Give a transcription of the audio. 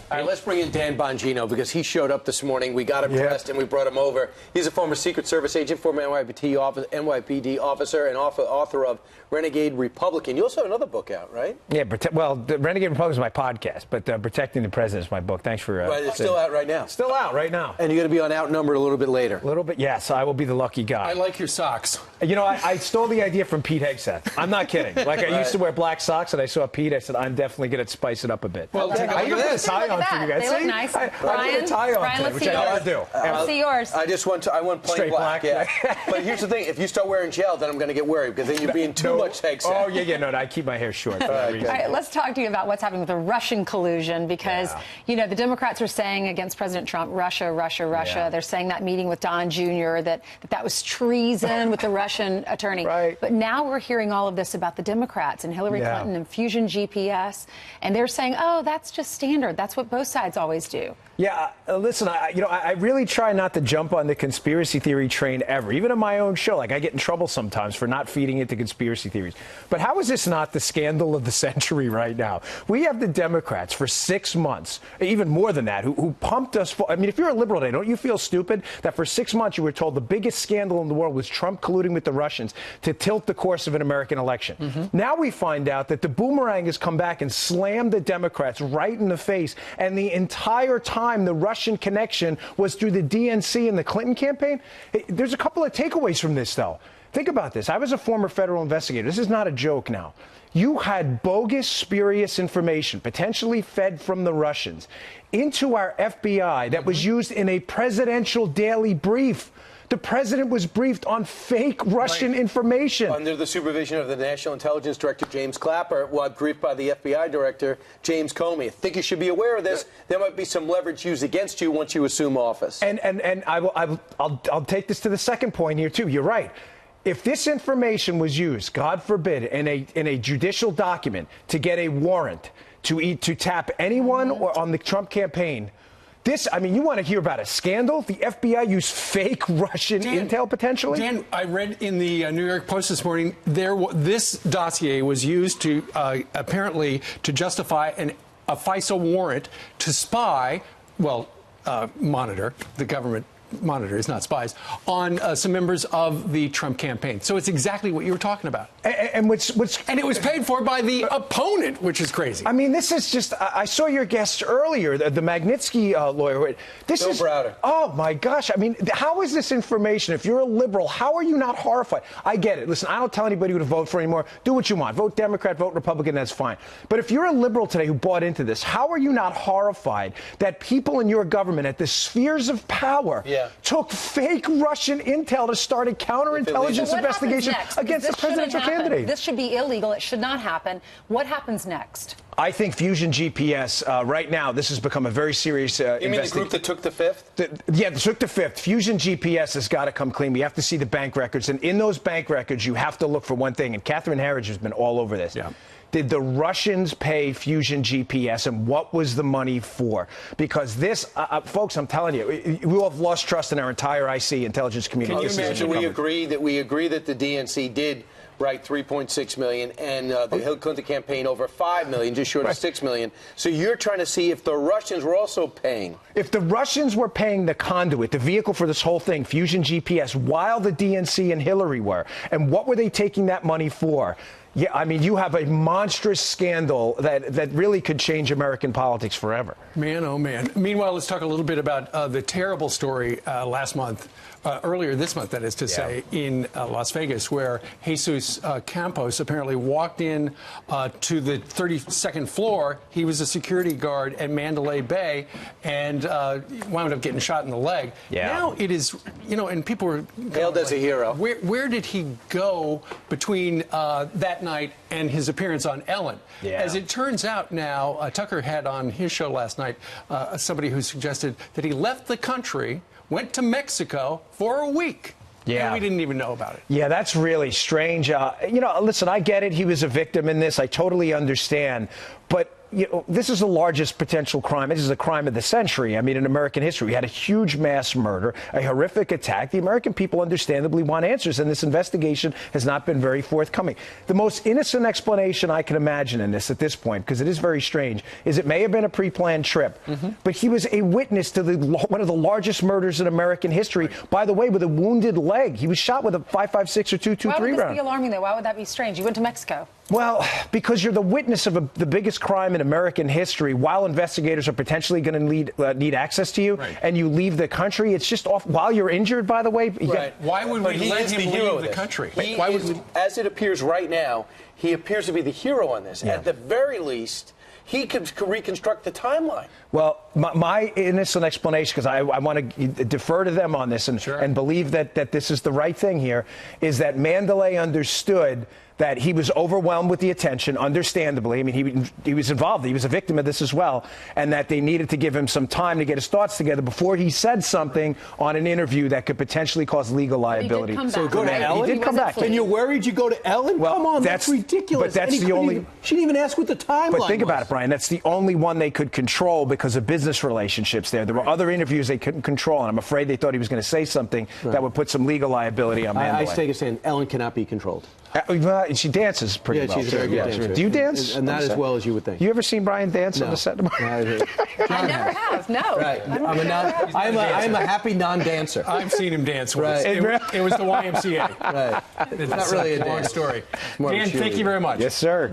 All right, let's bring in Dan Bongino because he showed up this morning. We got him dressed and we brought him over. He's a former Secret Service agent, former NYPD officer, and author of Renegade Republican. You also have another book out, right? Yeah, well, Renegade Republican is my podcast, but Protecting the President is my book. Thanks for... Right, it's still out right now. Still out right now. And you're going to be on Outnumbered a little bit later. A little bit, yes. I will be the lucky guy. I like your socks. You know, I stole the idea from Pete Hegseth. I'm not kidding. Like, I used to wear black socks, and I saw Pete. I said, I'm definitely going to spice it up a bit. Well, take a look at this. Tie on for you guys. They look nice. I put a tie on today, which I never do. Let's see yours. I want plain Straight black. Yeah. But here's the thing. If you start wearing gel, then I'm going to get worried because then you're being too much Hegseth. Oh, yeah, no, I keep my hair short for that reason. All right, let's talk to you about what's happening with the Russian collusion because, you know, the Democrats are saying against President Trump, Russia, Russia, Russia. Yeah. They're saying that meeting with Don Jr., that was treason with the Russian attorney. Right. But now we're hearing all of this about the Democrats and Hillary Clinton and Fusion GPS, and they're saying, oh, that's just standard. That's what both sides always do. Yeah, listen, I really try not to jump on the conspiracy theory train ever, even on my own show. Like, I get in trouble sometimes for not feeding into conspiracy theories. But how is this not the scandal of the century right now? We have the Democrats for 6 months, even more than that, who pumped us full. I mean, if you're a liberal today, don't you feel stupid that for 6 months you were told the biggest scandal in the world was Trump colluding with the Russians to tilt the course of an American election? Now we find out that the boomerang has come back and slammed the Democrats right in the face, and the entire time the Russian connection was through the DNC and the Clinton campaign. There's a couple of takeaways from this, though. Think about this. I was a former federal investigator. This is not a joke now. You had bogus, spurious information, potentially fed from the Russians, into our FBI that was used in a presidential daily brief. The president was briefed on fake Russian information. Under the supervision of the National Intelligence Director, James Clapper, while briefed by the FBI Director, James Comey. I think you should be aware of this. There might be some leverage used against you once you assume office. And I'll take this to the second point here, too. You're right. If this information was used, God forbid, in a judicial document to get a warrant to tap anyone or on the Trump campaign, I mean, you want to hear about a scandal? The FBI used fake Russian intel, potentially? Dan, I read in the New York Post this morning, this dossier was used to, apparently, to justify a FISA warrant to spy, monitor, the government monitors, not spies, on some members of the Trump campaign. So it's exactly what you were talking about. And it was paid for by the opponent, which is crazy. I mean, this is just, I saw your guest earlier, the Magnitsky lawyer. Bill Browder. Oh, my gosh. I mean, how is this information? If you're a liberal, how are you not horrified? I get it. Listen, I don't tell anybody who to vote for anymore. Do what you want. Vote Democrat, vote Republican, that's fine. But if you're a liberal today who bought into this, how are you not horrified that people in your government at the spheres of power took fake Russian intel to start a counterintelligence investigation against the presidential candidate? This should be illegal. It should not happen. What happens next? I think Fusion GPS, right now, this has become a very serious investigation. You mean the group that took the fifth? They took the fifth. Fusion GPS has got to come clean. We have to see the bank records. And in those bank records, you have to look for one thing. And Catherine Herridge has been all over this. Yeah. Did the Russians pay Fusion GPS, and what was the money for? Because this, folks, I'm telling you, we all have lost trust in our entire IC intelligence community. Can you imagine we agree that the DNC did write $3.6 million, and the Hillary Clinton campaign over $5 million, just short of $6 million. So you're trying to see if the Russians were also paying. If the Russians were paying the conduit, the vehicle for this whole thing, Fusion GPS, while the DNC and Hillary were, and what were they taking that money for? Yeah, I mean, you have a monstrous scandal that really could change American politics forever. Man, oh, man. Meanwhile, let's talk a little bit about the terrible story earlier this month, that is to say, in Las Vegas, where Jesus Campos apparently walked in to the 32nd floor. He was a security guard at Mandalay Bay and wound up getting shot in the leg. Yeah. Now it is, and people were hailed as a hero. Where did he go between that night and his appearance on Ellen? Yeah. As it turns out now, Tucker had on his show last night somebody who suggested that he left the country, went to Mexico for a week. Yeah. And we didn't even know about it. Yeah, that's really strange. Listen, I get it. He was a victim in this. I totally understand. But this is the largest potential crime. This is a crime of the century. I mean, in American history, we had a huge mass murder, a horrific attack. The American people understandably want answers, and this investigation has not been very forthcoming. The most innocent explanation I can imagine in this at this point, because it is very strange, is it may have been a pre-planned trip, but he was a witness to one of the largest murders in American history. By the way, with a wounded leg. He was shot with a .556 or .223 round. Why would this be alarming, though? Why would that be strange? You went to Mexico. Well, because you're the witness of the biggest crime in American history while investigators are potentially going to need access to you, and you leave the country. It's just off while you're injured, by the way. Why would we let him leave the country? Why would as it appears right now, he appears to be the hero on this. At the very least, he could reconstruct the timeline. Well, my innocent explanation, because I want to defer to them on this and believe that this is the right thing here, is that Mandalay understood that he was overwhelmed with the attention, understandably. I mean, he was involved. He was a victim of this as well, and that they needed to give him some time to get his thoughts together before he said something on an interview that could potentially cause legal liability. He did come so back, go to Ellen? He did come back. And you're worried you go to Ellen? Well, come on, that's ridiculous. But that's the only... She didn't even ask what the timeline was. But think about it, Brian. That's the only one they could control because of business relationships there. There were other interviews they couldn't control, and I'm afraid they thought he was going to say something that would put some legal liability on Mandalay. I take a stand. Ellen cannot be controlled. She dances pretty well. She's a very good dancer. Do you dance? And not as well as you would think. You ever seen Brian dance on the set? I never have, no. Right. I'm a happy non-dancer. I've seen him dance once. Right. It was the YMCA. Right. It's not really a long dance. story. Dan, thank you very much. Yes, sir.